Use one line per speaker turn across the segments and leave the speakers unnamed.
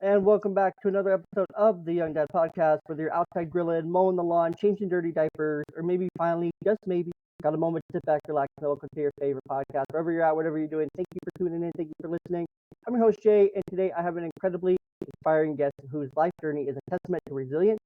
and welcome back to another episode of the Young Dad Podcast. Whether you're outside grilling, mowing the lawn, changing dirty diapers, or maybe finally, just maybe, got a moment to sit back, relax, and welcome to your favorite podcast. Wherever you're at, whatever you're doing, thank you for tuning in. Thank you for listening. I'm your host, Jey, and today I have an incredibly inspiring guest whose life journey is a testament to resilience,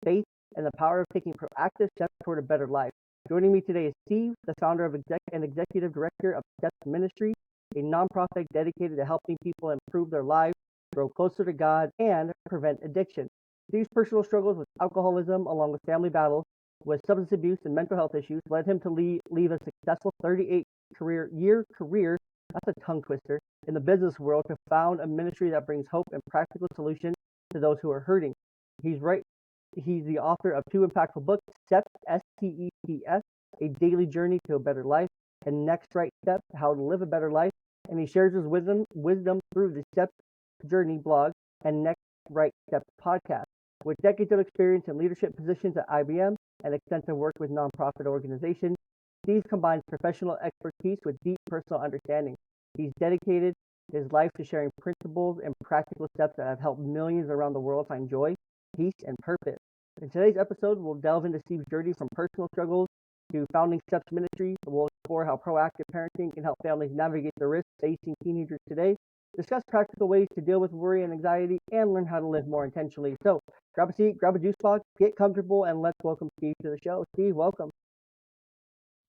faith, and the power of taking proactive steps toward a better life. Joining me today is Steve, the founder and executive director of Steps Ministries, a nonprofit dedicated to helping people improve their lives, grow closer to God, and prevent addiction. Steve's personal struggles with alcoholism, along with family battles with substance abuse and mental health issues, led him to leave a successful 38-year career, that's a tongue twister, in the business world to found a ministry that brings hope and practical solutions to those who are hurting. He's the author of two impactful books, Steps, S-T-E-P-S, A Daily Journey to a Better Life, and Next Right Step, How to Live a Better Life. And he shares his wisdom through the Steps Journey blog and Next Right Step podcast. With decades of experience in leadership positions at IBM and extensive work with nonprofit organizations, Steve combines professional expertise with deep personal understanding. He's dedicated his life to sharing principles and practical steps that have helped millions around the world find joy, peace, and purpose. In today's episode, we'll delve into Steve's journey from personal struggles to founding Steps Ministries. We'll explore how proactive parenting can help families navigate the risks facing teenagers today, discuss practical ways to deal with worry and anxiety, and learn how to live more intentionally. So grab a seat, grab a juice box, get comfortable, and let's welcome Steve to the show. Steve, welcome.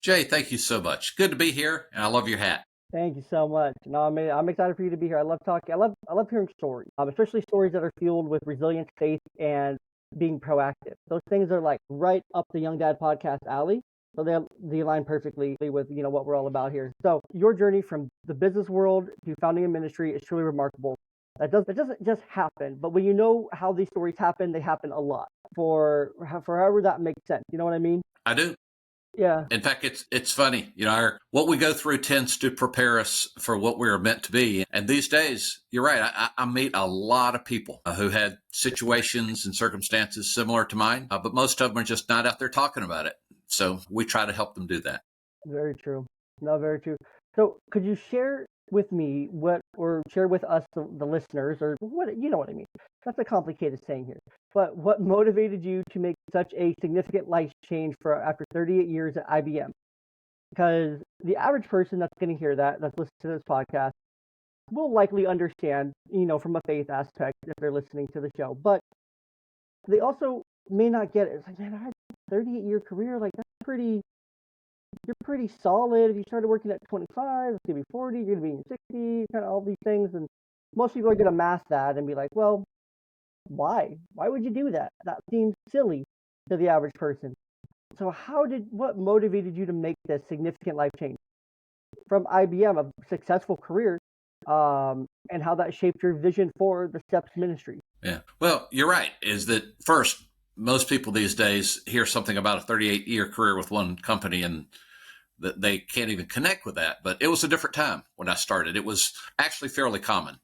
Jey, thank you so much. Good to be here, and I love your hat.
Thank you so much. No, I'm excited for you to be here. I love talking. I love hearing stories, especially stories that are fueled with resilience, faith, and being proactive. Those things are like right up the Young Dad Podcast alley. So they align perfectly with what we're all about here. So your journey from the business world to founding a ministry is truly remarkable. That doesn't just happen, but when you know how these stories happen, they happen a lot for however that makes sense. You know what I mean?
I do.
Yeah.
In fact, it's funny. What we go through tends to prepare us for what we're meant to be. And these days, you're right. I meet a lot of people who had situations and circumstances similar to mine, but most of them are just not out there talking about it. So we try to help them do that.
Very true. No, very true. So could you share with me share with us, the listeners, or what, you know what I mean? That's a complicated saying here. But what motivated you to make such a significant life change after 38 years at IBM? Because the average person that's going to hear that's listening to this podcast, will likely understand, from a faith aspect if they're listening to the show. But they also may not get it. It's like, man, I had a 38-year career. Like, you're pretty solid. If you started working at 25, it's going to be 40, you're going to be in 60, kind of all these things. And most people are going to math that and be like, well, why? Why would you do that? That seems silly to the average person. So what motivated you to make this significant life change from IBM, a successful career, and how that shaped your vision for the Steps Ministry?
Yeah. Well, you're right. Is that first, most people these days hear something about a 38-year career with one company and that they can't even connect with that. But it was a different time when I started. It was actually fairly common,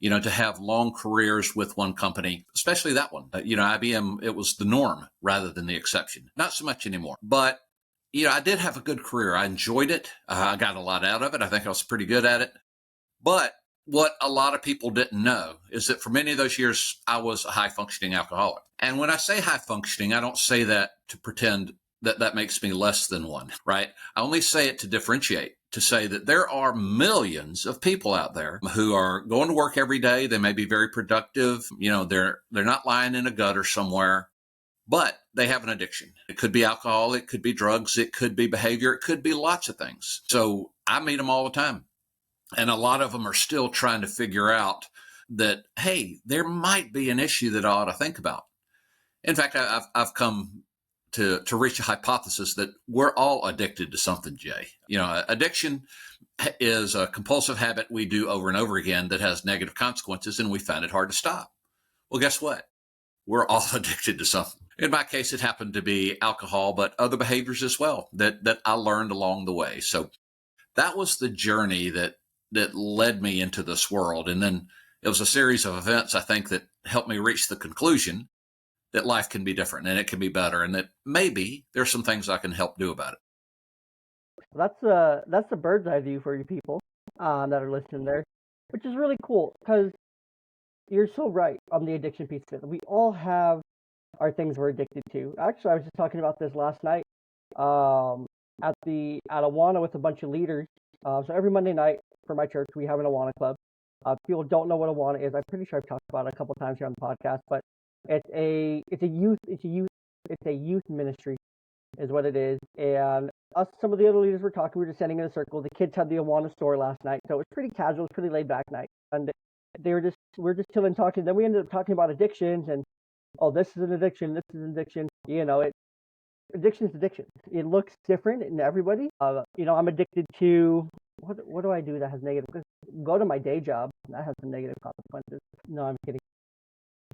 to have long careers with one company, especially that one. IBM, it was the norm rather than the exception. Not so much anymore. But, I did have a good career. I enjoyed it. I got a lot out of it. I think I was pretty good at it. But what a lot of people didn't know is that for many of those years, I was a high-functioning alcoholic. And when I say high-functioning, I don't say that to pretend that makes me less than one, right? I only say it to differentiate, to say that there are millions of people out there who are going to work every day. They may be very productive. They're not lying in a gutter somewhere, but they have an addiction. It could be alcohol. It could be drugs. It could be behavior. It could be lots of things. So I meet them all the time. And a lot of them are still trying to figure out that, hey, there might be an issue that I ought to think about. In fact, I've come to reach a hypothesis that we're all addicted to something, Jey. Addiction is a compulsive habit we do over and over again that has negative consequences, and we find it hard to stop. Well, guess what? We're all addicted to something. In my case, it happened to be alcohol, but other behaviors as well that I learned along the way. So that was the journey that led me into this world. And then it was a series of events, I think, that helped me reach the conclusion that life can be different and it can be better, and that maybe there's some things I can help do about it.
That's the bird's eye view for you people that are listening there, which is really cool because you're so right on the addiction piece of it. We all have our things we're addicted to. Actually, I was just talking about this last night um, at Awana with a bunch of leaders. So every Monday night for my church, we have an Awana club. People don't know what Awana is. I'm pretty sure I've talked about it a couple times here on the podcast, but it's a youth ministry is what it is. And us, some of the other leaders were talking. We were just sitting in a circle. The kids had the Awana store last night, so it was pretty casual, it was pretty laid back night. And we were just chilling, talking. Then we ended up talking about addictions and oh, this is an addiction, this is an addiction. Addiction is addiction. It looks different in everybody. I'm addicted to what do I do that has negative? Go to my day job. That has some negative consequences. No, I'm kidding.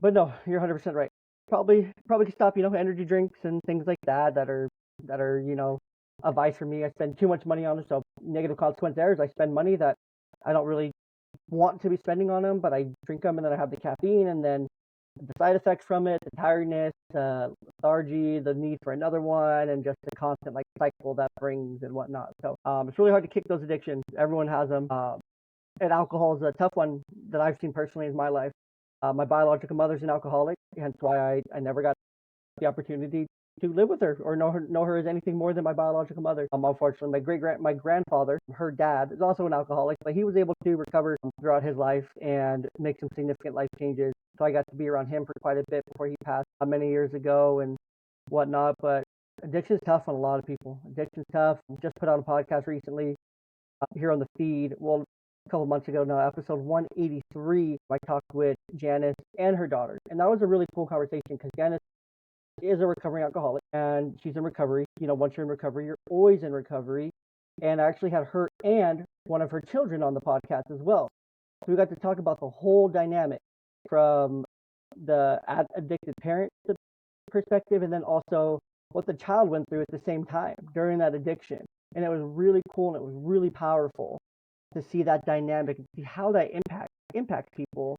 But no, you're 100% right. Probably could stop. Energy drinks and things like that are a vice for me. I spend too much money on them. So negative consequence there is I spend money that I don't really want to be spending on them, but I drink them and then I have the caffeine and then the side effects from it, the tiredness, lethargy, the need for another one, and just the constant cycle that brings and whatnot. So it's really hard to kick those addictions. Everyone has them. And alcohol is a tough one that I've seen personally in my life. My biological mother's an alcoholic, hence why I never got the opportunity to live with her or know her as anything more than my biological mother. Unfortunately, my grandfather, her dad, is also an alcoholic, but he was able to recover throughout his life and make some significant life changes. So I got to be around him for quite a bit before he passed many years ago and whatnot. But addiction is tough on a lot of people. Addiction's tough. Just put out a podcast recently here on the feed. Well, a couple months ago now, episode 183, I talked with Janice and her daughter. And that was a really cool conversation because Janice is a recovering alcoholic and she's in recovery. Once you're in recovery, you're always in recovery. And I actually had her and one of her children on the podcast as well. So we got to talk about the whole dynamic from the addicted parent perspective and then also what the child went through at the same time during that addiction. And it was really cool and it was really powerful to see that dynamic and see how that impacts people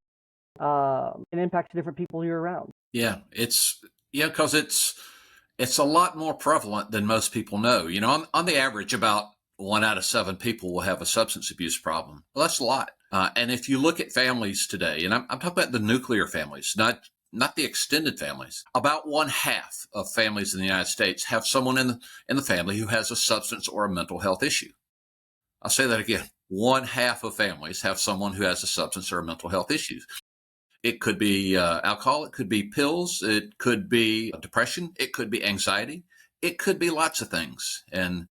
and impacts different people you're around.
Yeah, because it's a lot more prevalent than most people know. On the average, about 1 out of 7 people will have a substance abuse problem. Well, that's a lot. And if you look at families today, and I'm talking about the nuclear families, not the extended families, about 1/2 of families in the United States have someone in the family who has a substance or a mental health issue. I'll say that again. 1/2 of families have someone who has a substance or a mental health issue. It could be alcohol. It could be pills. It could be depression. It could be anxiety. It could be lots of things. And,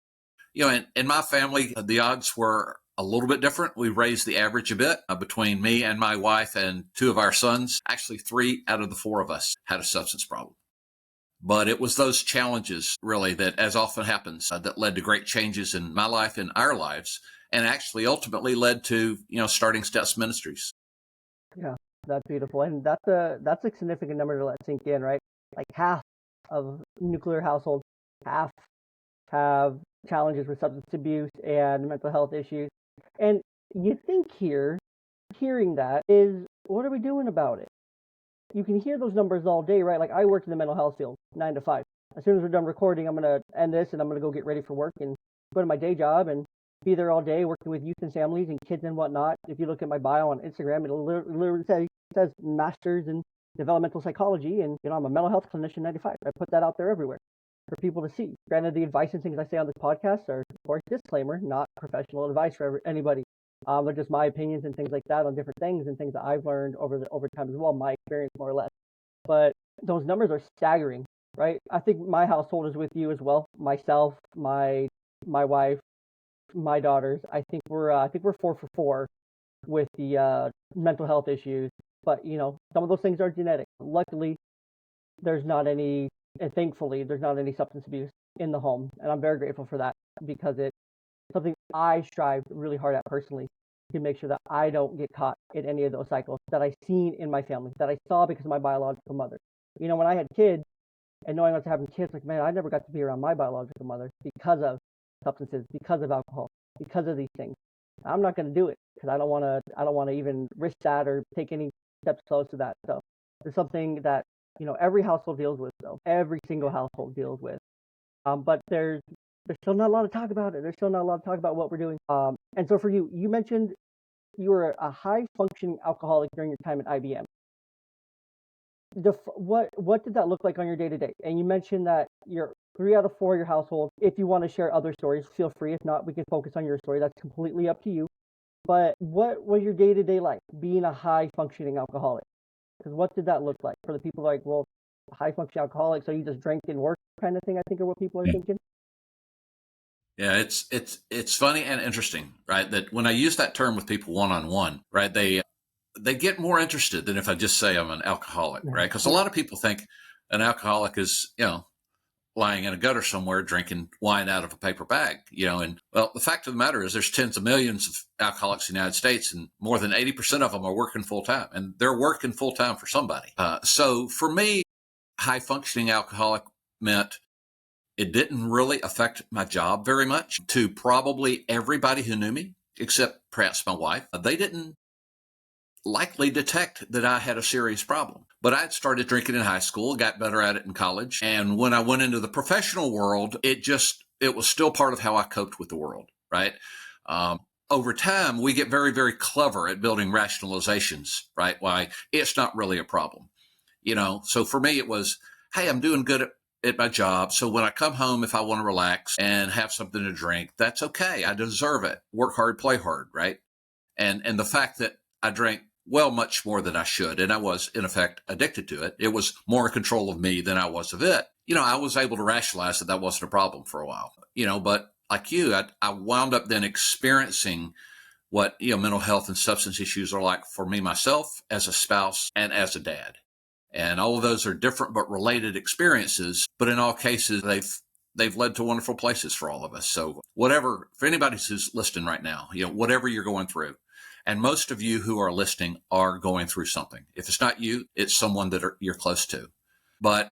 in my family, the odds were a little bit different. We raised the average a bit between me and my wife and 2 of our sons. Actually, 3 out of the 4 of us had a substance problem. But it was those challenges, really, that, as often happens, that led to great changes in my life and our lives, and actually ultimately led to, starting Steps Ministries.
Yeah, that's beautiful. And that's a significant number to let sink in, right? Like half of nuclear households, half have challenges with substance abuse and mental health issues. And you think hearing that is, what are we doing about it? You can hear those numbers all day, right? Like I work in the mental health field, 9 to 5. As soon as we're done recording, I'm going to end this and I'm going to go get ready for work and go to my day job and be there all day working with youth and families and kids and whatnot. If you look at my bio on Instagram, it'll literally says master's in developmental psychology. And, I'm a mental health clinician 95. I put that out there everywhere for people to see. Granted, the advice and things I say on this podcast are, of course, disclaimer, not professional advice for anybody. They're just my opinions and things like that on different things and things that I've learned over time as well, my experience more or less. But those numbers are staggering, right? I think my household is with you as well. Myself, my wife, my daughters. I think we're 4 for 4 with the mental health issues. But some of those things are genetic. Luckily, there's not any, and thankfully, there's not any substance abuse in the home, and I'm very grateful for that because it's something I strive really hard at personally to make sure that I don't get caught in any of those cycles that I've seen in my family, that I saw because of my biological mother. When I had kids and knowing what's having kids, like, man, I never got to be around my biological mother because of substances, because of alcohol, because of these things. I'm not going to do it because I don't want to even risk that or take any steps close to that. So there's something that, every household deals with, though. Every single household deals with. But there's still not a lot of talk about it. There's still not a lot of talk about what we're doing. And so for you mentioned you were a high functioning alcoholic during your time at IBM. What did that look like on your day to day? And you mentioned that you're 3 out of 4 of your household. If you want to share other stories, feel free. If not, we can focus on your story. That's completely up to you. But what was your day to day like being a high functioning alcoholic? Because what did that look like for the people like, well, high functioning alcoholic, so you just drank and worked kind of thing? I think are what people are thinking.
Yeah, it's funny and interesting, right? That when I use that term with people one on one, right, they get more interested than if I just say I'm an alcoholic, right? Because a lot of people think an alcoholic is, lying in a gutter somewhere drinking wine out of a paper bag, and well, the fact of the matter is there's tens of millions of alcoholics in the United States, and more than 80% of them are working full time, and they're working full time for somebody. So for me, high functioning alcoholic meant it didn't really affect my job very much. To probably everybody who knew me, except perhaps my wife, they didn't likely detect that I had a serious problem. But I had started drinking in high school, got better at it in college. And when I went into the professional world, it was still part of how I coped with the world, right? Over time, we get very, very clever at building rationalizations, right? Why it's not really a problem, So for me, it was, hey, I'm doing good at my job. So when I come home, if I want to relax and have something to drink, that's okay. I deserve it. Work hard, play hard, right? And the fact that I drank much more than I should, and I was in effect addicted to it. It was more in control of me than I was of it. I was able to rationalize that wasn't a problem for a while. But like you, I wound up then experiencing what mental health and substance issues are like for me myself as a spouse and as a dad. And all of those are different but related experiences. But in all cases, they've led to wonderful places for all of us. So whatever, for anybody who's listening right now, whatever you're going through, and most of you who are listening are going through something. If it's not you, it's someone that you're close to. But,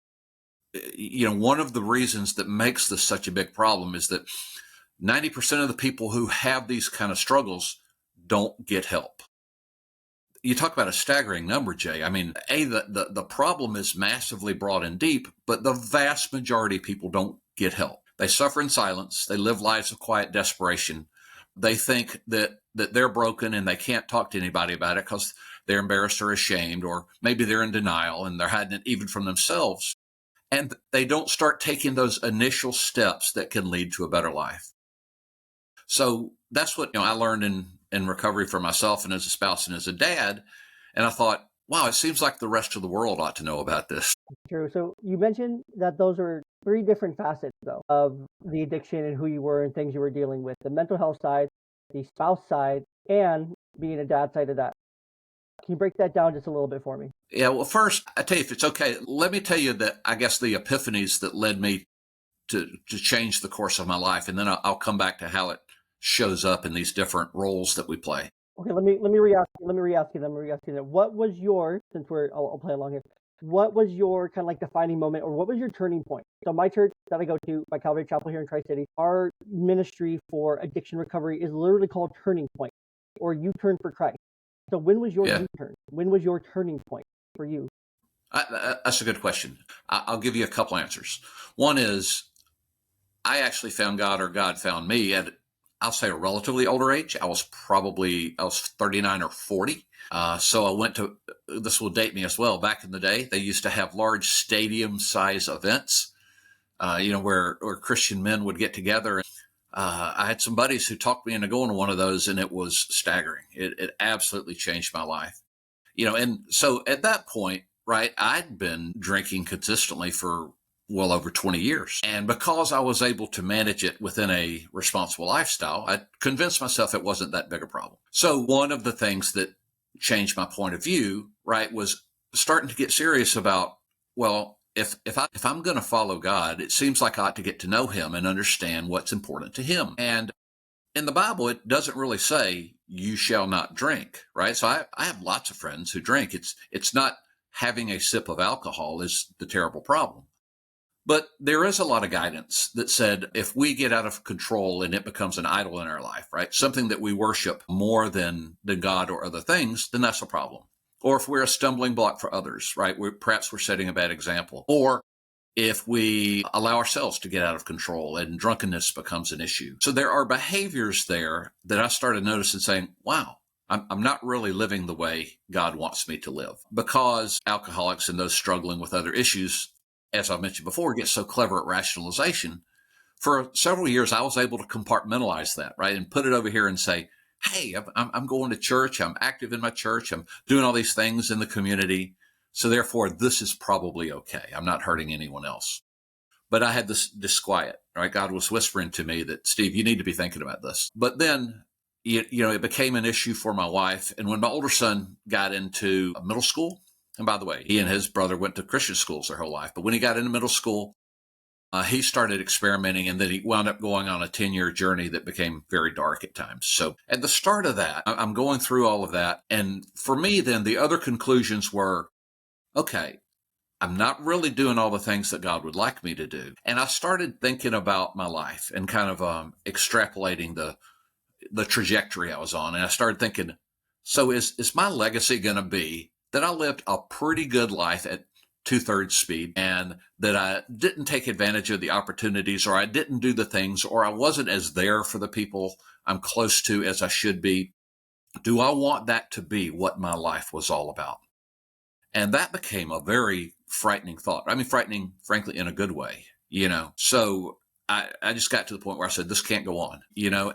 one of the reasons that makes this such a big problem is that 90% of the people who have these kind of struggles don't get help. You talk about a staggering number, Jay. I mean, the problem is massively broad and deep, but the vast majority of people don't get help. They suffer in silence. They live lives of quiet desperation. They think that they're broken and they can't talk to anybody about it because they're embarrassed or ashamed, or maybe they're in denial and they're hiding it even from themselves. And they don't start taking those initial steps that can lead to a better life. So that's what I learned in recovery for myself and as a spouse and as a dad. And I thought, wow, it seems like the rest of the world ought to know about this.
True. So you mentioned that those are 3 different facets, though, of the addiction and who you were and things you were dealing with: the mental health side, the spouse side, and being a dad side of that. Can you break that down just a little bit for me?
Yeah, well, first, I tell you, if it's okay, let me tell you that I guess the epiphanies that led me to change the course of my life, and then I'll come back to how it shows up in these different roles that we play.
Okay, let me re-ask you then. What was your, since I'll play along here, what was your kind of like defining moment, or what was your turning point? So my church that I go to, my Calvary Chapel here in Tri-City, our ministry for addiction recovery is literally called Turning Point, or U-Turn for Christ. So when was your U-turn? When was your turning point for you?
That's a good question. I'll give you a couple answers. One is I actually found God, or God found me at, I'll say, a relatively older age. I was 39 or 40. So I went to, this will date me as well. Back in the day, they used to have large stadium size events, where Christian men would get together. I had some buddies who talked me into going to one of those, and it was staggering. It absolutely changed my life. And so at that point, right, I'd been drinking consistently for well over 20 years. And because I was able to manage it within a responsible lifestyle, I convinced myself it wasn't that big a problem. So one of the things that changed my point of view, right, was starting to get serious about, well, if I'm going to follow God, it seems like I ought to get to know him and understand what's important to him. And in the Bible, it doesn't really say you shall not drink, right? So I have lots of friends who drink. It's not having a sip of alcohol is the terrible problem. But there is a lot of guidance that said if we get out of control and it becomes an idol in our life, right, something that we worship more than God or other things, then that's a problem. Or if we're a stumbling block for others, right, perhaps we're setting a bad example. Or if we allow ourselves to get out of control and drunkenness becomes an issue. So there are behaviors there that I started noticing saying, wow, I'm not really living the way God wants me to live, because alcoholics and those struggling with other issues, as I mentioned before, get so clever at rationalization. For several years, I was able to compartmentalize that, right? And put it over here and say, hey, I'm going to church. I'm active in my church. I'm doing all these things in the community. So therefore, this is probably okay. I'm not hurting anyone else. But I had this disquiet, right? God was whispering to me that, Steve, you need to be thinking about this. But then, it became an issue for my wife. And when my older son got into middle school, and by the way, he and his brother went to Christian schools their whole life. But when he got into middle school, he started experimenting, and then he wound up going on a 10-year journey that became very dark at times. So at the start of that, I'm going through all of that. And for me, then the other conclusions were, okay, I'm not really doing all the things that God would like me to do. And I started thinking about my life and kind of extrapolating the trajectory I was on. And I started thinking, so is my legacy going to be that I lived a pretty good life at 2/3 speed, and that I didn't take advantage of the opportunities, or I didn't do the things, or I wasn't as there for the people I'm close to as I should be? Do I want that to be what my life was all about? And that became a very frightening thought. I mean, frightening, frankly, in a good way, So I just got to the point where I said, this can't go on,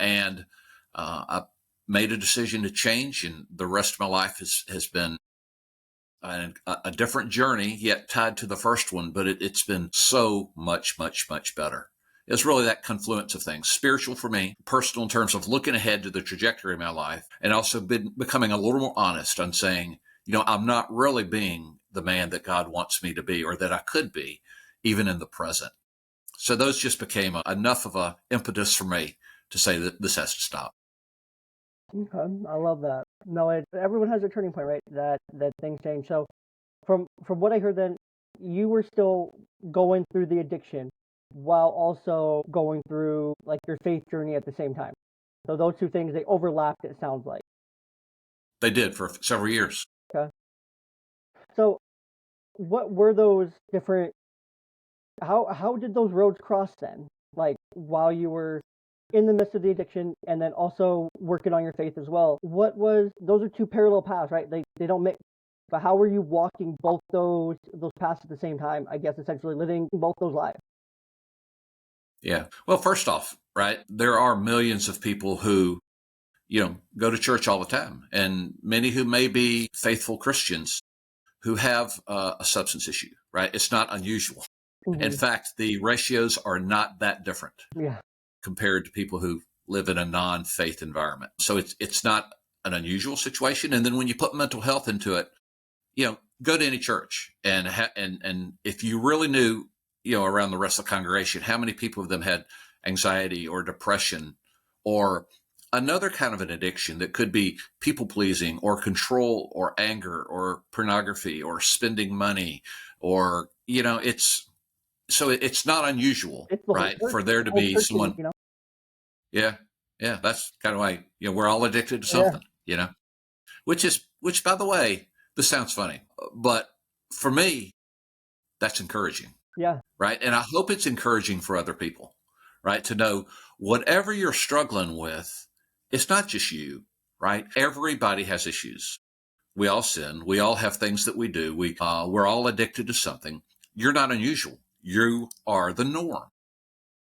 and I made a decision to change, and the rest of my life has been a different journey, yet tied to the first one, but it's been so much, much, much better. It's really that confluence of things, spiritual for me, personal in terms of looking ahead to the trajectory of my life, and also becoming a little more honest on saying, I'm not really being the man that God wants me to be, or that I could be, even in the present. So those just became enough of an impetus for me to say that this has to stop.
Okay, I love that. No, everyone has a turning point, right? That things change. So, from what I heard, then you were still going through the addiction while also going through like your faith journey at the same time. So those two things, they overlapped. It sounds like.
They did for several years.
Okay. So, what were those different? How did those roads cross then? Like while you were in the midst of the addiction and then also working on your faith as well. Those are two parallel paths, right? They don't mix. But how were you walking both those paths at the same time? I guess essentially living both those lives.
Yeah. Well, first off, right, there are millions of people who, go to church all the time, and many who may be faithful Christians who have a substance issue, right? It's not unusual. Mm-hmm. In fact, the ratios are not that different.
Yeah.
Compared to people who live in a non-faith environment. So it's not an unusual situation. And then when you put mental health into it, go to any church and if you really knew, around the rest of the congregation, how many people of them had anxiety or depression or another kind of an addiction that could be people pleasing or control or anger or pornography or spending money or, it's not unusual, right, for there to be someone. Yeah. That's kind of why, we're all addicted to something, which by the way, this sounds funny, but for me, that's encouraging.
Yeah.
Right. And I hope it's encouraging for other people, right, to know whatever you're struggling with, it's not just you, right? Everybody has issues. We all sin. We all have things that we do. We're all addicted to something. You're not unusual. You are the norm.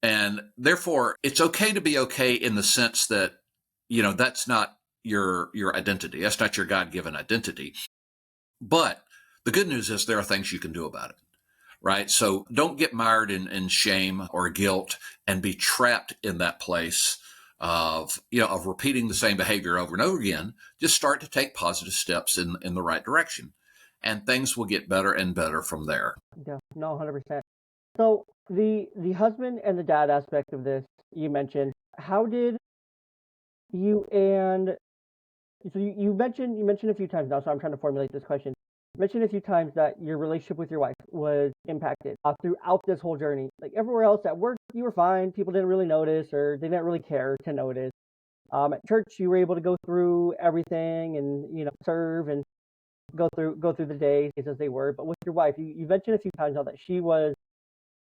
And therefore, it's okay to be okay in the sense that, that's not your identity. That's not your God-given identity. But the good news is there are things you can do about it, right? So don't get mired in shame or guilt and be trapped in that place of repeating the same behavior over and over again. Just start to take positive steps in the right direction, and things will get better and better from there.
Yeah, no, 100%. So the husband and the dad aspect of this you mentioned. How did you you mentioned a few times now, so I'm trying to formulate this question. You mentioned a few times that your relationship with your wife was impacted throughout this whole journey. Like everywhere else at work, you were fine. People didn't really notice, or they didn't really care to notice. At church, you were able to go through everything and serve and go through the days as they were. But with your wife, you mentioned a few times now that she was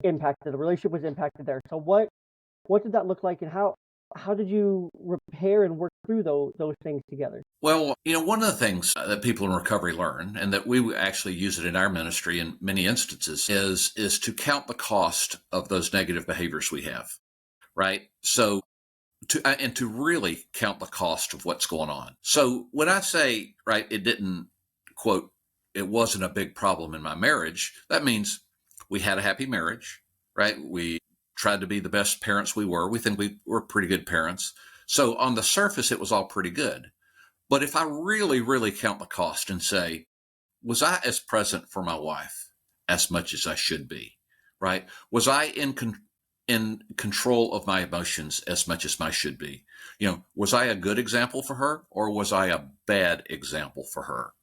impacted. The relationship was impacted there. So what did that look like, and how how did you repair and work through those things together?
Well, one of the things that people in recovery learn, and that we actually use it in our ministry in many instances, is to count the cost of those negative behaviors we have, right? So to really count the cost of what's going on. So when I say, right, it didn't, quote, it wasn't a big problem in my marriage, that means we had a happy marriage, right? We tried to be the best parents we were. We think we were pretty good parents. So on the surface, it was all pretty good. But if I really, really count the cost and say, was I as present for my wife as much as I should be, right? Was I in control of my emotions as much as I should be? Was I a good example for her, or was I a bad example for her?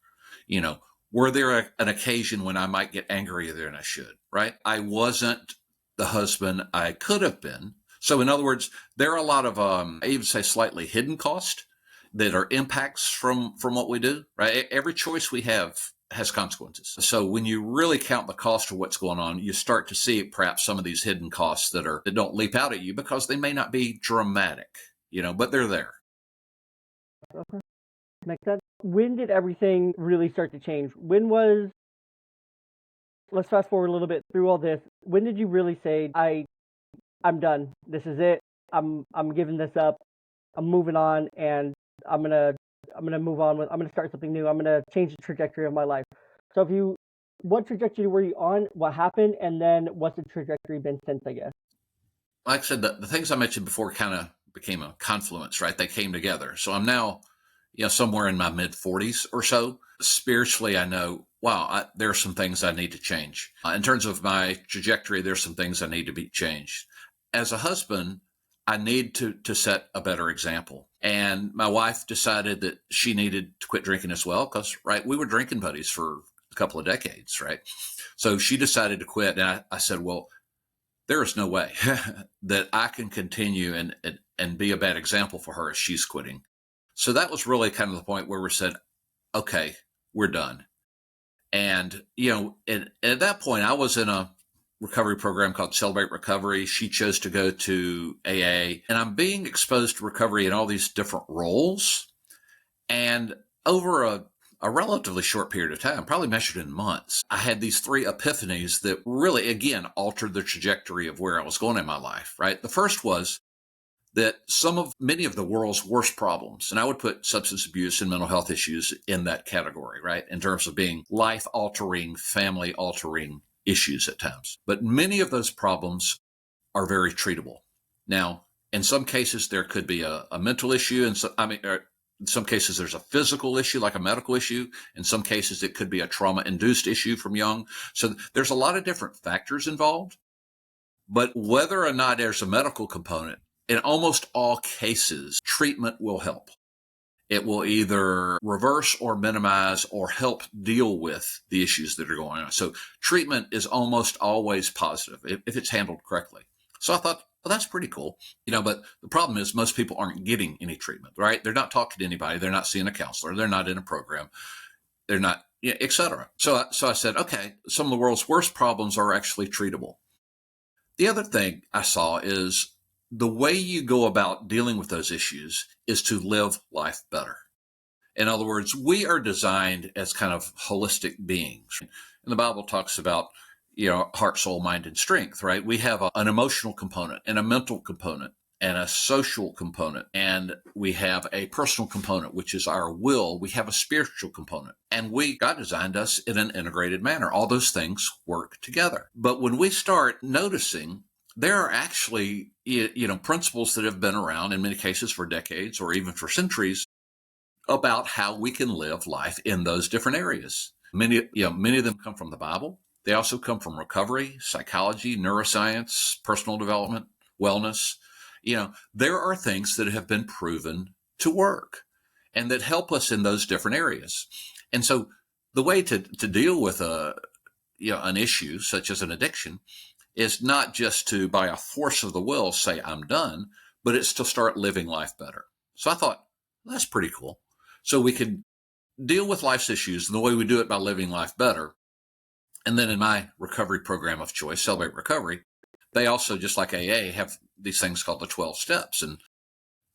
Were there an occasion when I might get angrier than I should, right? I wasn't the husband I could have been. So in other words, there are a lot of, I even say slightly hidden cost that are impacts from what we do, right? Every choice we have has consequences. So when you really count the cost of what's going on, you start to see perhaps some of these hidden costs that don't leap out at you because they may not be dramatic, but they're there.
Okay. Makes sense. When did everything really start to change? Let's fast forward a little bit through all this. When did you really say, I'm done. This is it. I'm giving this up. I'm moving on, and I'm gonna move on I'm gonna start something new. I'm gonna change the trajectory of my life. So what trajectory were you on? What happened? And then what's the trajectory been since, I guess?
Like I said, the things I mentioned before kind of became a confluence, right? They came together. So I'm now, somewhere in my mid 40s or so. Spiritually, I know, wow, there are some things I need to change. In terms of my trajectory, there's some things I need to be changed. As a husband, I need to set a better example. And my wife decided that she needed to quit drinking as well because, right, we were drinking buddies for a couple of decades, right? So she decided to quit. And I said, well, there is no way that I can continue and be a bad example for her as she's quitting. So that was really kind of the point where we said, okay, we're done. And, and at that point, I was in a recovery program called Celebrate Recovery. She chose to go to AA, and I'm being exposed to recovery in all these different roles. And over a relatively short period of time, probably measured in months, I had these 3 epiphanies that really, again, altered the trajectory of where I was going in my life, right? The first was that many of the world's worst problems, and I would put substance abuse and mental health issues in that category, right? In terms of being life-altering, family-altering issues at times. But many of those problems are very treatable. Now, in some cases, there could be a mental issue, and in some cases, there's a physical issue, like a medical issue. In some cases, it could be a trauma-induced issue from young. So there's a lot of different factors involved. But whether or not there's a medical component, in almost all cases, treatment will help. It will either reverse or minimize or help deal with the issues that are going on. So treatment is almost always positive if it's handled correctly. So I thought, well, that's pretty cool. But the problem is most people aren't getting any treatment, right? They're not talking to anybody. They're not seeing a counselor. They're not in a program. They're not, et cetera. So I said, okay, some of the world's worst problems are actually treatable. The other thing I saw is the way you go about dealing with those issues is to live life better. In other words, we are designed as kind of holistic beings. And the Bible talks about, heart, soul, mind, and strength, right? We have an emotional component and a mental component and a social component. And we have a personal component, which is our will. We have a spiritual component. And God designed us in an integrated manner. All those things work together. But when we start noticing, there are actually, principles that have been around in many cases for decades or even for centuries about how we can live life in those different areas. Many of them come from the Bible. They also come from recovery, psychology, neuroscience, personal development, wellness. There are things that have been proven to work and that help us in those different areas. And so the way to deal with an issue such as an addiction is not just to, by a force of the will, say, I'm done, but it's to start living life better. So I thought, well, that's pretty cool. So we can deal with life's issues, and the way we do it by living life better. And then in my recovery program of choice, Celebrate Recovery, they also, just like AA, have these things called the 12 steps. And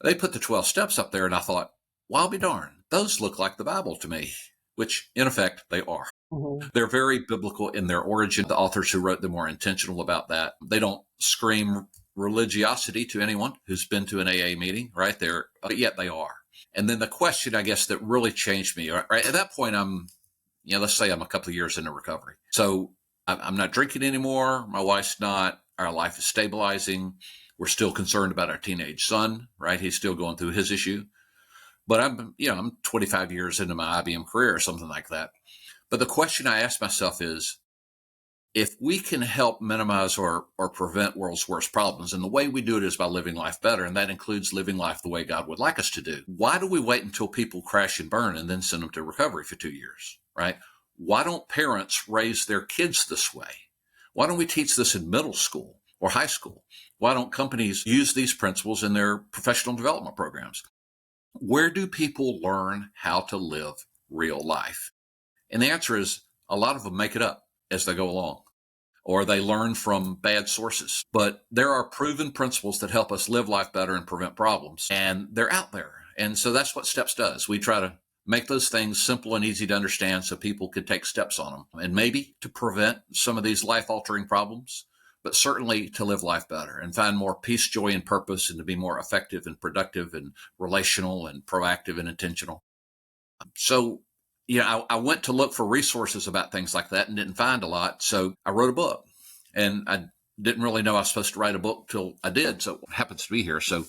They put the 12 steps up there, and I thought, well, I'll be darned. Those look like the Bible to me, which in effect they are.
Mm-hmm.
They're very biblical in their origin. The authors who wrote them were intentional about that. They don't scream religiosity to anyone who's been to an AA meeting, right? But yet they are. And then the question, I guess, that really changed me, right? At that point, let's say I'm a couple of years into recovery. So I'm not drinking anymore. My wife's not. Our life is stabilizing. We're still concerned about our teenage son, right? He's still going through his issue. But I'm 25 years into my IBM career or something like that. But the question I ask myself is, if we can help minimize or prevent world's worst problems, and the way we do it is by living life better, and that includes living life the way God would like us to do, why do we wait until people crash and burn and then send them to recovery for 2 years, right? Why don't parents raise their kids this way? Why don't we teach this in middle school or high school? Why don't companies use these principles in their professional development programs? Where do people learn how to live real life? And the answer is a lot of them make it up as they go along, or they learn from bad sources. But there are proven principles that help us live life better and prevent problems, and they're out there. And so that's what Steps does. We try to make those things simple and easy to understand so people could take steps on them, and maybe to prevent some of these life-altering problems, but certainly to live life better and find more peace, joy, and purpose, and to be more effective and productive and relational and proactive and intentional. So I went to look for resources about things like that and didn't find a lot. So I wrote a book, and I didn't really know I was supposed to write a book till I did. So it happens to be here. So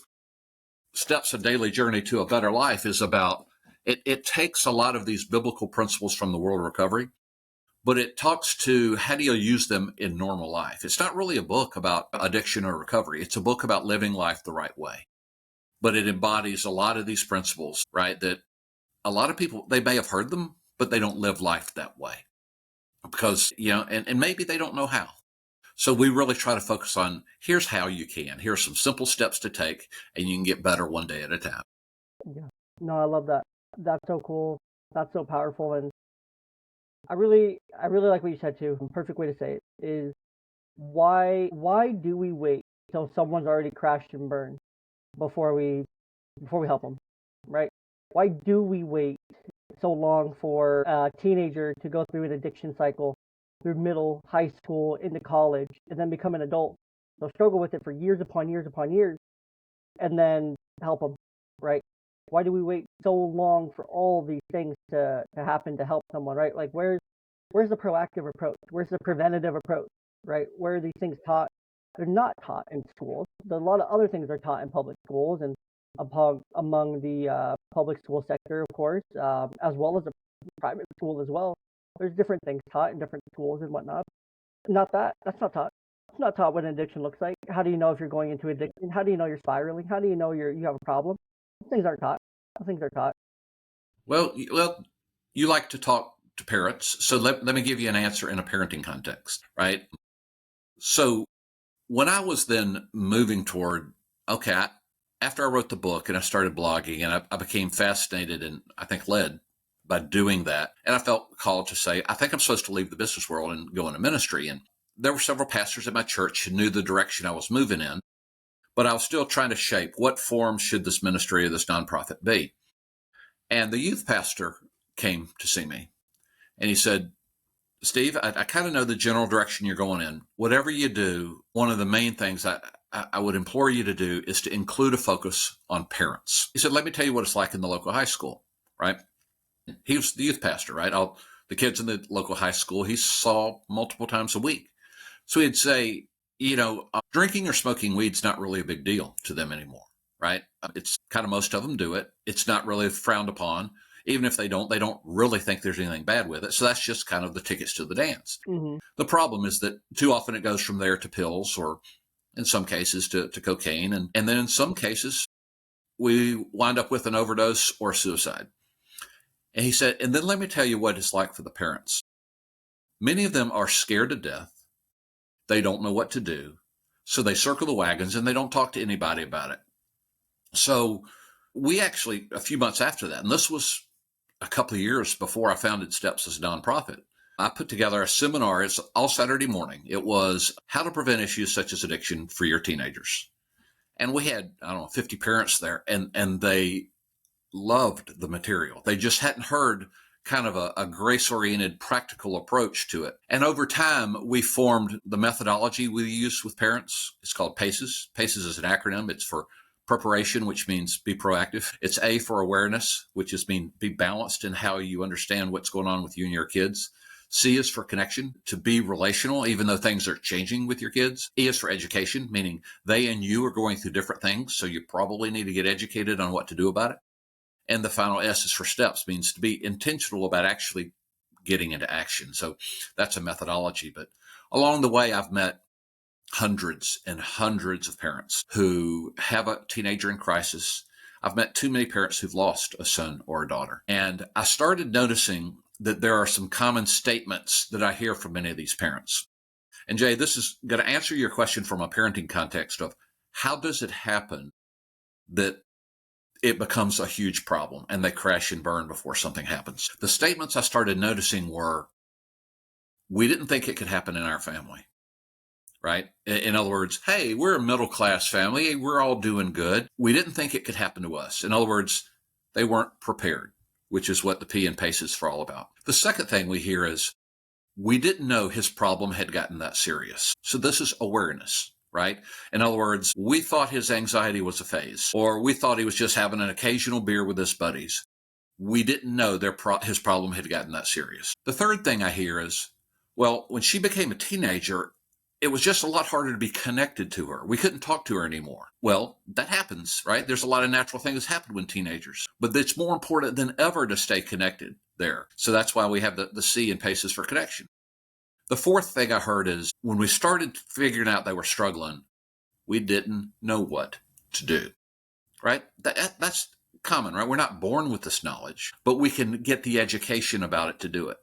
Steps: A Daily Journey to a Better Life is about, it takes a lot of these biblical principles from the world of recovery, but it talks to how do you use them in normal life. It's not really a book about addiction or recovery. It's a book about living life the right way, but it embodies a lot of these principles, right? That a lot of people, they may have heard them, but they don't live life that way because, and maybe they don't know how. So we really try to focus on, here's how you can. Here's some simple steps to take, and you can get better one day at a time.
Yeah. No, I love that. That's so cool. That's so powerful. And I really like what you said too. The perfect way to say it is, why do we wait till someone's already crashed and burned before we help them, right? Why do we wait so long for a teenager to go through an addiction cycle, through middle, high school, into college, and then become an adult? They'll struggle with it for years upon years upon years, and then help them, right? Why do we wait so long for all these things to happen to help someone, right? Like, where's the proactive approach? Where's the preventative approach, right? Where are these things taught? They're not taught in schools. A lot of other things are taught in public schools and among the public school sector, of course, as well as the private school as well. There's different things taught in different schools and whatnot. Not that. That's not taught. It's not taught what an addiction looks like. How do you know if you're going into addiction? How do you know you're spiraling? How do you know you have a problem? Things aren't taught. Things are taught.
Well, you like to talk to parents, so let me give you an answer in a parenting context, right? So when I was then moving toward, after I wrote the book and I started blogging, and I became fascinated and I think led by doing that, and I felt called to say, I think I'm supposed to leave the business world and go into ministry. And there were several pastors at my church who knew the direction I was moving in, but I was still trying to shape what form should this ministry or this nonprofit be. And the youth pastor came to see me, and he said, Steve, I kind of know the general direction you're going in. Whatever you do, one of the main things I would implore you to do is to include a focus on parents. He said, let me tell you what it's like in the local high school, right? He was the youth pastor, right? The kids in the local high school, he saw multiple times a week. So he'd say, drinking or smoking weed's not really a big deal to them anymore, right? It's kind of, most of them do it. It's not really frowned upon. Even if they don't really think there's anything bad with it. So that's just kind of the tickets to the dance. Mm-hmm. The problem is that too often it goes from there to pills, or in some cases to cocaine. And then in some cases, we wind up with an overdose or suicide. And he said, and then let me tell you what it's like for the parents. Many of them are scared to death. They don't know what to do. So they circle the wagons and they don't talk to anybody about it. So we actually, a few months after that, and this was a couple of years before I founded Steps as a nonprofit, I put together a seminar. It's all Saturday morning. It was how to prevent issues such as addiction for your teenagers. And we had, I don't know, 50 parents there, and they loved the material. They just hadn't heard kind of a grace-oriented practical approach to it. And over time, we formed the methodology we use with parents. It's called PACES. PACES is an acronym. It's for preparation, which means be proactive. It's A for awareness, which is be balanced in how you understand what's going on with you and your kids. C is for connection, to be relational, even though things are changing with your kids. E is for education, meaning they and you are going through different things, so you probably need to get educated on what to do about it. And the final S is for steps, means to be intentional about actually getting into action. So that's a methodology. But along the way, I've met hundreds and hundreds of parents who have a teenager in crisis. I've met too many parents who've lost a son or a daughter. And I started noticing that there are some common statements that I hear from many of these parents. And Jey, this is going to answer your question from a parenting context of how does it happen that it becomes a huge problem and they crash and burn before something happens. The statements I started noticing were, we didn't think it could happen in our family, right? In other words, hey, we're a middle-class family. We're all doing good. We didn't think it could happen to us. In other words, they weren't prepared, which is what the P in PACES are all about. The second thing we hear is, we didn't know his problem had gotten that serious. So this is awareness, right? In other words, we thought his anxiety was a phase, or we thought he was just having an occasional beer with his buddies. We didn't know his problem had gotten that serious. The third thing I hear is, well, when she became a teenager, it was just a lot harder to be connected to her. We couldn't talk to her anymore. Well, that happens, right? There's a lot of natural things that happen when teenagers, but it's more important than ever to stay connected there. So that's why we have the C in PACES for connection. The fourth thing I heard is, when we started figuring out they were struggling, we didn't know what to do, right? That's common, right? We're not born with this knowledge, but we can get the education about it to do it.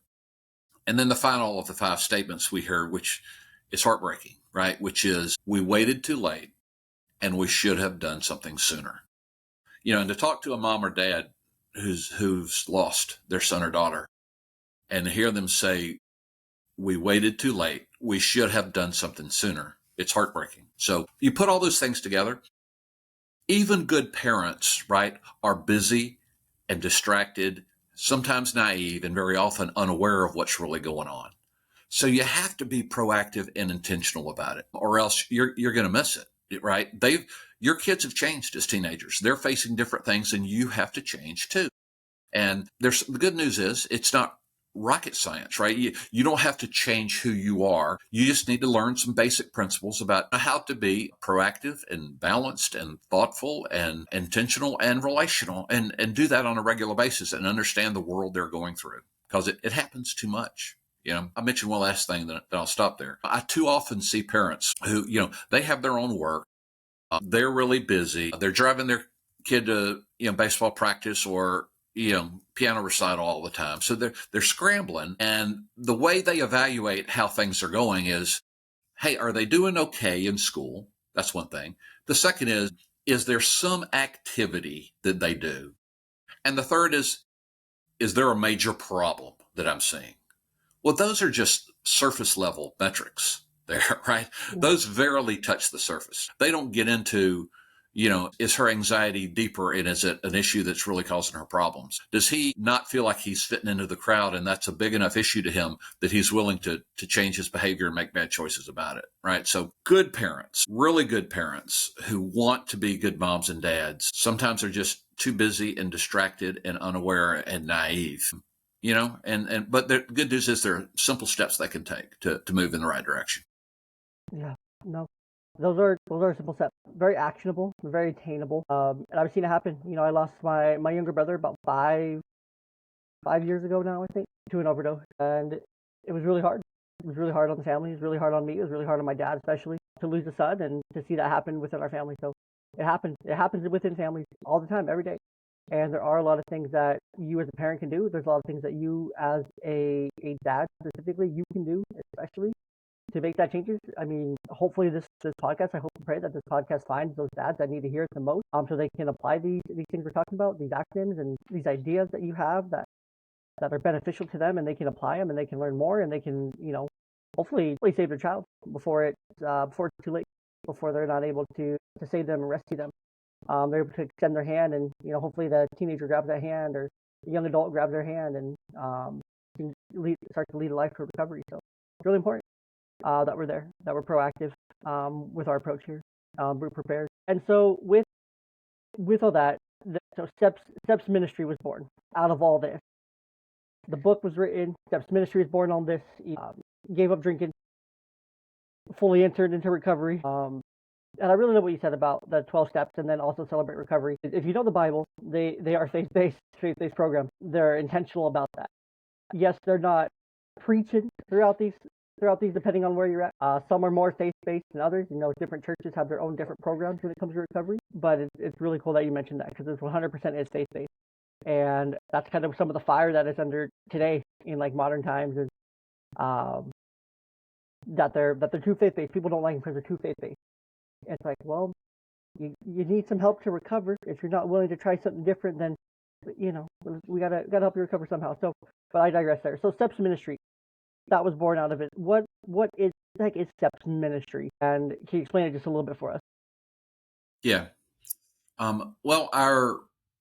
And then the final of the 5 statements we hear, which is heartbreaking, right? Which is, we waited too late and we should have done something sooner. And to talk to a mom or dad who's lost their son or daughter and hear them say, we waited too late, we should have done something sooner, it's heartbreaking. So you put all those things together, even good parents, right, are busy and distracted, sometimes naive, and very often unaware of what's really going on. So you have to be proactive and intentional about it, or else you're going to miss it, right? Your kids have changed as teenagers. They're facing different things, and you have to change too. And the good news is, it's not rocket science, right? You don't have to change who you are. You just need to learn some basic principles about how to be proactive and balanced and thoughtful and intentional and relational, and do that on a regular basis and understand the world they're going through, because it happens too much. I mentioned one last thing, then I'll stop there. I too often see parents who, they have their own work. They're really busy. They're driving their kid to, baseball practice or, piano recital all the time. So they're scrambling. And the way they evaluate how things are going is, hey, are they doing okay in school? That's one thing. The second is there some activity that they do? And the third is there a major problem that I'm seeing? Well, those are just surface level metrics there, right? Those verily touch the surface. They don't get into, is her anxiety deeper, and is it an issue that's really causing her problems? Does he not feel like he's fitting into the crowd, and that's a big enough issue to him that he's willing to change his behavior and make bad choices about it, right? So good parents, really good parents who want to be good moms and dads, sometimes are just too busy and distracted and unaware and naive. But the good news is there are simple steps they can take to move in the right direction.
Yeah, no, those are simple steps, very actionable, very attainable. And I've seen it happen. I lost my younger brother about 5 years ago now, I think, to an overdose, and it was really hard. It was really hard on the family. It was really hard on me. It was really hard on my dad, especially, to lose a son and to see that happen within our family. So it happens. It happens within families all the time, every day. And there are a lot of things that you as a parent can do. There's a lot of things that you as a dad specifically, you can do, especially to make that changes. I mean, hopefully this podcast, I hope and pray that this podcast finds those dads that need to hear it the most, so they can apply these things we're talking about, these acronyms and these ideas that you have that are beneficial to them, and they can apply them and they can learn more, and they can, hopefully save their child before it's too late. before they're not able to save them and rescue them. They're able to extend their hand, and hopefully the teenager grabs that hand, or the young adult grabs their hand, and can start to lead a life to recovery. So it's really important that we're there, that we're proactive with our approach here. We're prepared, and so with all that, so Steps Ministry was born out of all this. The book was written. Steps Ministry was born on this. He gave up drinking, fully entered into recovery. And I really love what you said about the 12 steps, and then also celebrate recovery. If you know the Bible, they are faith-based programs. They're intentional about that. Yes, they're not preaching throughout these, depending on where you're at. Some are more faith-based than others. Different churches have their own different programs when it comes to recovery. But it's really cool that you mentioned that, because it's 100% is faith-based. And that's kind of some of the fire that is under today in like modern times, is that they're too faith-based. People don't like them because they're too faith-based. It's like, well, you need some help to recover. If you're not willing to try something different, then we gotta help you recover somehow. So, but I digress there. So Steps Ministry, that was born out of it. What is Steps Ministry, and can you explain it just a little bit for us?
Yeah. Well,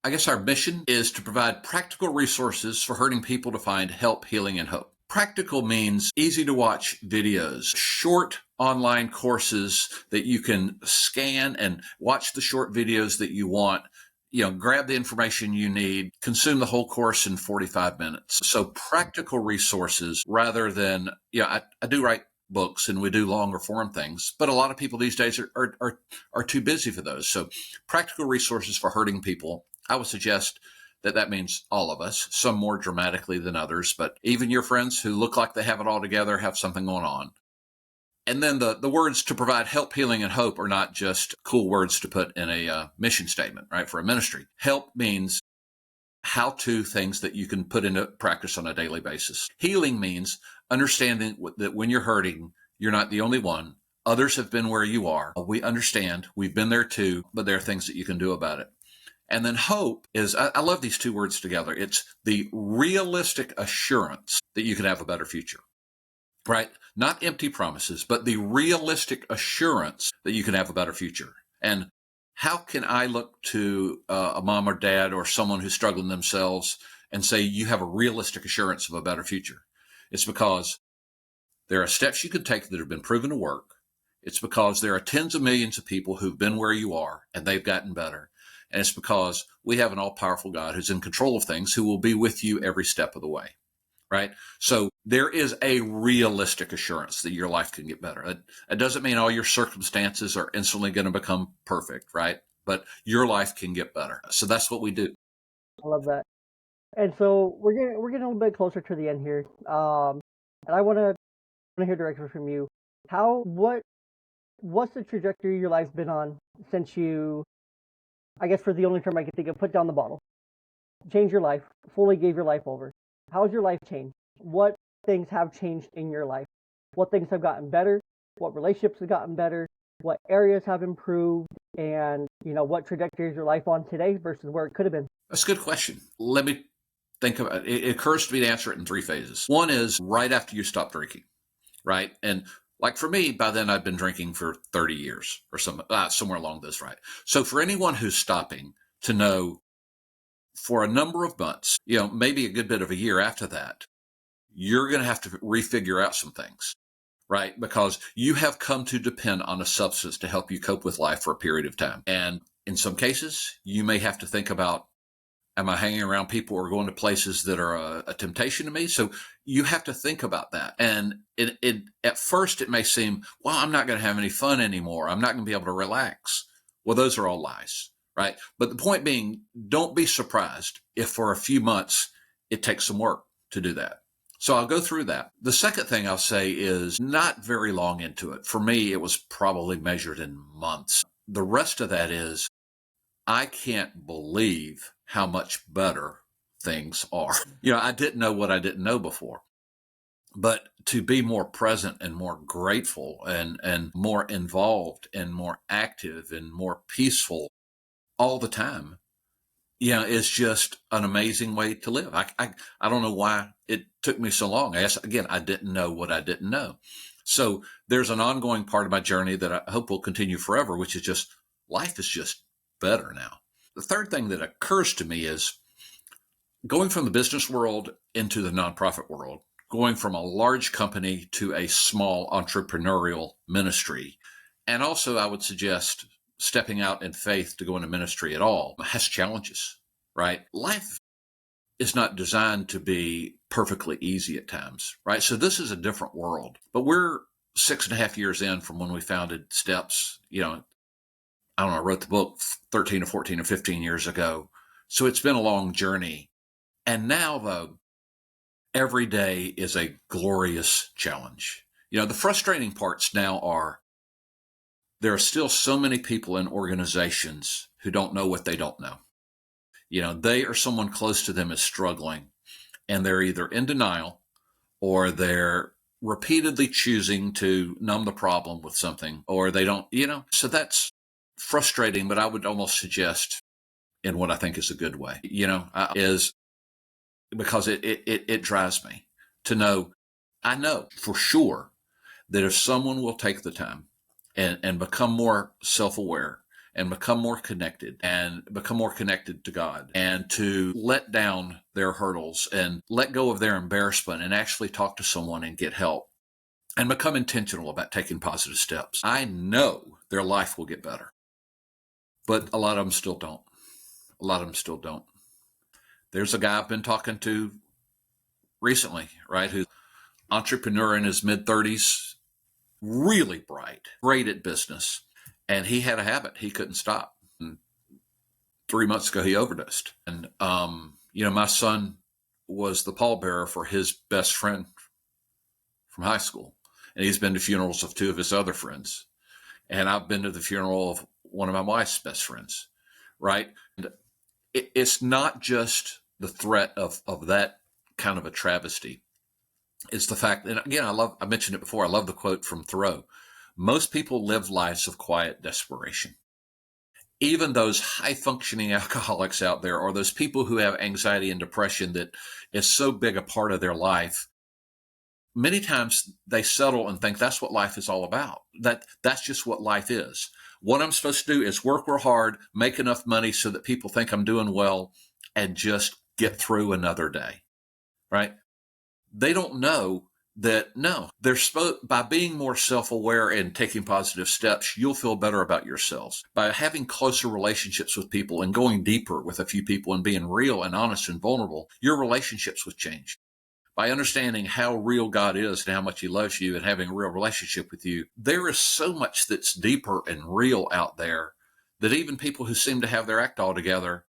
I guess our mission is to provide practical resources for hurting people to find help, healing, and hope. Practical means easy to watch videos, short online courses that you can scan and watch the short videos that you want. Grab the information you need, consume the whole course in 45 minutes. So practical resources rather than, I do write books and we do longer form things, but a lot of people these days are too busy for those. So practical resources for hurting people, I would suggest that means all of us, some more dramatically than others, but even your friends who look like they have it all together have something going on. And then the words to provide help, healing, and hope are not just cool words to put in a mission statement, right, for a ministry. Help means how-to things that you can put into practice on a daily basis. Healing means understanding that when you're hurting, you're not the only one. Others have been where you are. We understand. We've been there too, but there are things that you can do about it. And then hope is, I love these two words together. It's the realistic assurance that you can have a better future, right? Not empty promises, but the realistic assurance that you can have a better future. And how can I look to a mom or dad or someone who's struggling themselves and say, you have a realistic assurance of a better future? It's because there are steps you can take that have been proven to work. It's because there are tens of millions of people who've been where you are and they've gotten better. And it's because we have an all-powerful God who's in control of things, who will be with you every step of the way, right? So there is a realistic assurance that your life can get better. It doesn't mean all your circumstances are instantly going to become perfect, right? But your life can get better. So that's what we do.
I love that. And so we're getting a little bit closer to the end here, and I want to hear directly from you. What's the trajectory your life's been on since you, I guess for the only term I can think of, put down the bottle, change your life, fully gave your life over? How's your life changed? What things have changed in your life? What things have gotten better? What relationships have gotten better? What areas have improved? And, what trajectory is your life on today versus where it could have been?
That's a good question. Let me think about it. It occurs to me to answer it in three phases. One is right after you stop drinking, right? And like for me, by then I've been drinking for 30 years or somewhere along this, right? So for anyone who's stopping, to know for a number of months, maybe a good bit of a year after that, you're going to have to refigure out some things, right? Because you have come to depend on a substance to help you cope with life for a period of time. And in some cases, you may have to think about, am I hanging around people or going to places that are a temptation to me? So you have to think about that. And at first it may seem, well, I'm not going to have any fun anymore. I'm not going to be able to relax. Well, those are all lies, right? But the point being, don't be surprised if for a few months it takes some work to do that. So I'll go through that. The second thing I'll say is not very long into it. For me, it was probably measured in months. The rest of that is, I can't believe how much better things are. I didn't know what I didn't know before, but to be more present and more grateful and more involved and more active and more peaceful all the time, it's just an amazing way to live. I don't know why it took me so long. I guess, again, I didn't know what I didn't know. So there's an ongoing part of my journey that I hope will continue forever, which is just life is just better now. The third thing that occurs to me is going from the business world into the nonprofit world, going from a large company to a small entrepreneurial ministry. And also, I would suggest stepping out in faith to go into ministry at all has challenges, right? Life is not designed to be perfectly easy at times, right? So this is a different world. But we're 6.5 years in from when we founded Steps. I don't know, I wrote the book 13 or 14 or 15 years ago. So it's been a long journey. And now, though, every day is a glorious challenge. The frustrating parts now are there are still so many people in organizations who don't know what they don't know. They or someone close to them is struggling, and they're either in denial or they're repeatedly choosing to numb the problem with something, or they don't, so that's frustrating, but I would almost suggest in what I think is a good way, is because it drives me to know, I know for sure that if someone will take the time and become more self-aware and become more connected to God and to let down their hurdles and let go of their embarrassment and actually talk to someone and get help and become intentional about taking positive steps, I know their life will get better. But a lot of them still don't. There's a guy I've been talking to recently, right, who's an entrepreneur in his mid-30s, really bright, great at business. And he had a habit he couldn't stop. And 3 months ago, he overdosed. And, my son was the pallbearer for his best friend from high school. And he's been to funerals of 2 of his other friends. And I've been to the funeral of one of my wife's best friends, right? And it's not just the threat of that kind of a travesty. It's the fact, and again, I mentioned it before, I love the quote from Thoreau. Most people live lives of quiet desperation. Even those high-functioning alcoholics out there, or those people who have anxiety and depression that is so big a part of their life, many times they settle and think that's what life is all about. That's just what life is. What I'm supposed to do is work real hard, make enough money so that people think I'm doing well, and just get through another day, right? They don't know that, no, by being more self-aware and taking positive steps, you'll feel better about yourselves. By having closer relationships with people and going deeper with a few people and being real and honest and vulnerable, your relationships will change. By understanding how real God is and how much he loves you and having a real relationship with you, there is so much that's deeper and real out there that even people who seem to have their act all together,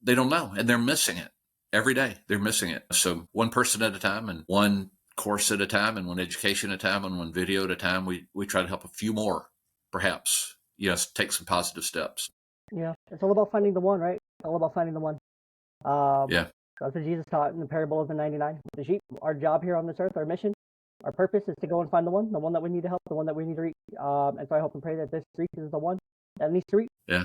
they don't know, and they're missing it. Every day, they're missing it. So one person at a time and one course at a time and one education at a time and one video at a time, we try to help a few more, perhaps, take some positive steps.
Yeah, it's all about finding the one, right? It's all about finding the one.
Yeah.
That's what Jesus taught in the parable of the 99, the sheep. Our job here on this earth, our mission, our purpose is to go and find the one that we need to help, the one that we need to reach. And so I hope and pray that this reaches the one that needs to reach.
Yeah.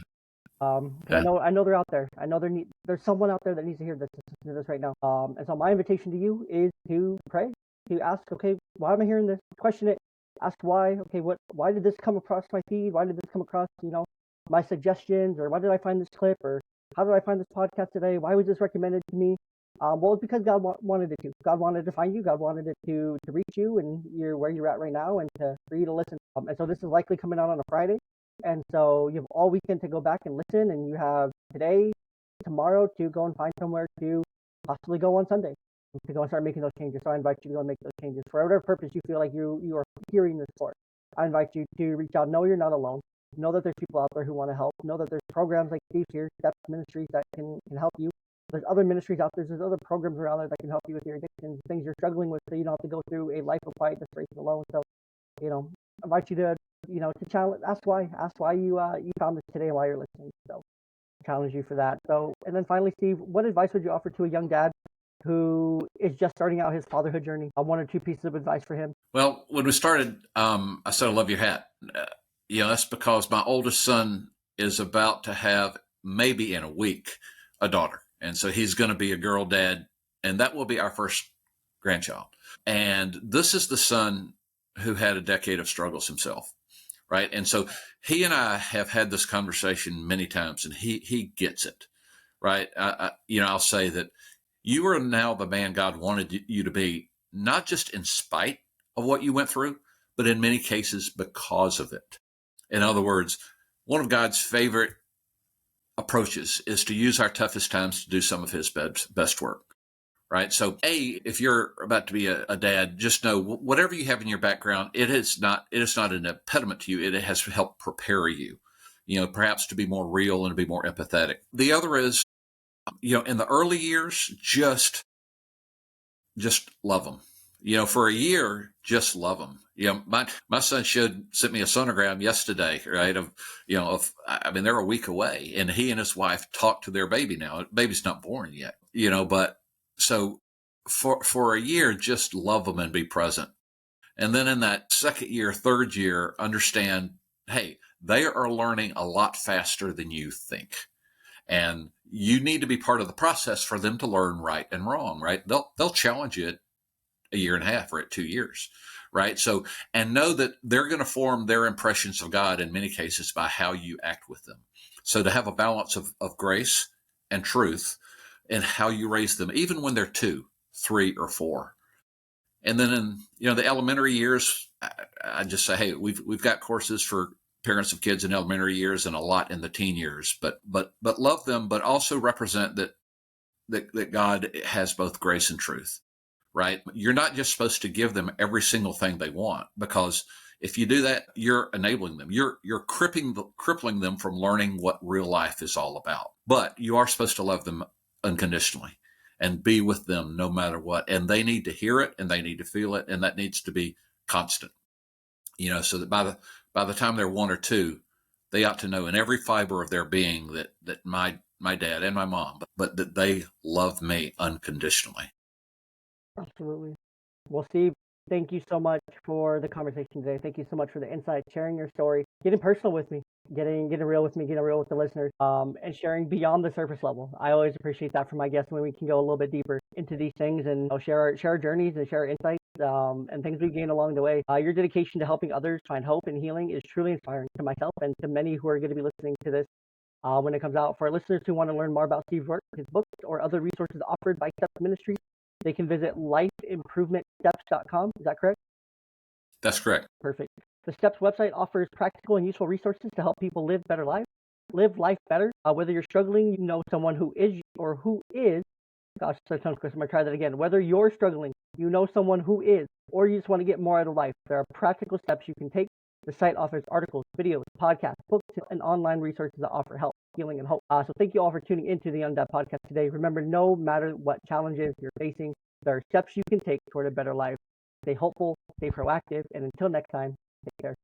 Yeah. I know they're out there. I know there's someone out there that needs to hear this right now. And so my invitation to you is to pray, to ask, okay, why am I hearing this? Question it. Ask why. Okay, why did this come across my feed? Why did this come across, my suggestions? Or why did I find this clip? Or how did I find this podcast today? Why was this recommended to me? Well, it's because God wanted it to. God wanted to find you. God wanted it to reach you, and you're where you're at right now, and for you to listen. And so this is likely coming out on a Friday. And so you have all weekend to go back and listen, and you have today, tomorrow to go and find somewhere to possibly go on Sunday to go and start making those changes. So I invite you to go and make those changes for whatever purpose you feel like you are hearing this for. I invite you to reach out. Know you're not alone. Know that there's people out there who want to help. Know that there's programs like these here, Steps Ministries, that can help you. There's other ministries out there. There's other programs around there that can help you with your addictions, things you're struggling with, so you don't have to go through a life of quiet desperation alone. So, I invite you to to challenge, ask why you found this today and why you're listening. So challenge you for that. So, and then finally, Steve, what advice would you offer to a young dad who is just starting out his fatherhood journey? 1 or 2 pieces of advice for him.
Well, when we started, I said, I love your hat. That's because my oldest son is about to have, maybe in a week, a daughter. And so he's going to be a girl dad, and that will be our first grandchild. And this is the son who had a decade of struggles himself, right? And so he and I have had this conversation many times, and he gets it, right? I'll say that you are now the man God wanted you to be, not just in spite of what you went through, but in many cases because of it. In other words, one of God's favorite approaches is to use our toughest times to do some of his best work. Right. So, if you're about to be a dad, just know whatever you have in your background, it is not an impediment to you. It has helped prepare you, perhaps to be more real and to be more empathetic. The other is, in the early years, just love them. For a year, just love them. My son sent me a sonogram yesterday, right? They're a week away, and he and his wife talk to their baby now. Baby's not born yet, but so for a year, just love them and be present. And then in that second year, third year, understand, hey, they are learning a lot faster than you think. And you need to be part of the process for them to learn right and wrong, right? They'll challenge you at a year and a half or at 2 years, right? So, and know that they're going to form their impressions of God in many cases by how you act with them. So to have a balance of grace and truth in how you raise them, even when they're 2, 3, or 4. And then in the elementary years, I just say, hey, we've got courses for parents of kids in elementary years and a lot in the teen years, but love them, but also represent that God has both grace and truth, right? You're not just supposed to give them every single thing they want, because if you do that, you're enabling them. You're crippling them from learning what real life is all about. But you are supposed to love them unconditionally and be with them no matter what. And they need to hear it and they need to feel it. And that needs to be constant, so that by the time they're 1 or 2, they ought to know in every fiber of their being that my dad and my mom, but that they love me unconditionally.
Absolutely. Well, Steve, thank you so much for the conversation today. Thank you so much for the insight, sharing your story, getting personal with me, getting real with me, getting real with the listeners, and sharing beyond the surface level. I always appreciate that from my guests when we can go a little bit deeper into these things and share our journeys and share our insights and things we gain along the way. Your dedication to helping others find hope and healing is truly inspiring to myself and to many who are going to be listening to this when it comes out. For our listeners who want to learn more about Steve's work, his books, or other resources offered by Steps Ministries, they can visit lifeimprovementsteps.com. Is that correct?
That's correct.
Perfect. The Steps website offers practical and useful resources to help people live better lives, live life better. Whether you're struggling, you know someone who is, gosh, so tongue twister. I'm going to try that again. Whether you're struggling, you know someone who is, or you just want to get more out of life, there are practical steps you can take. The site offers articles, videos, podcasts, books, and online resources that offer help, healing, and hope. So thank you all for tuning into the Young Dad Podcast today. Remember, no matter what challenges you're facing, there are steps you can take toward a better life. Stay hopeful, stay proactive, and until next time, take care.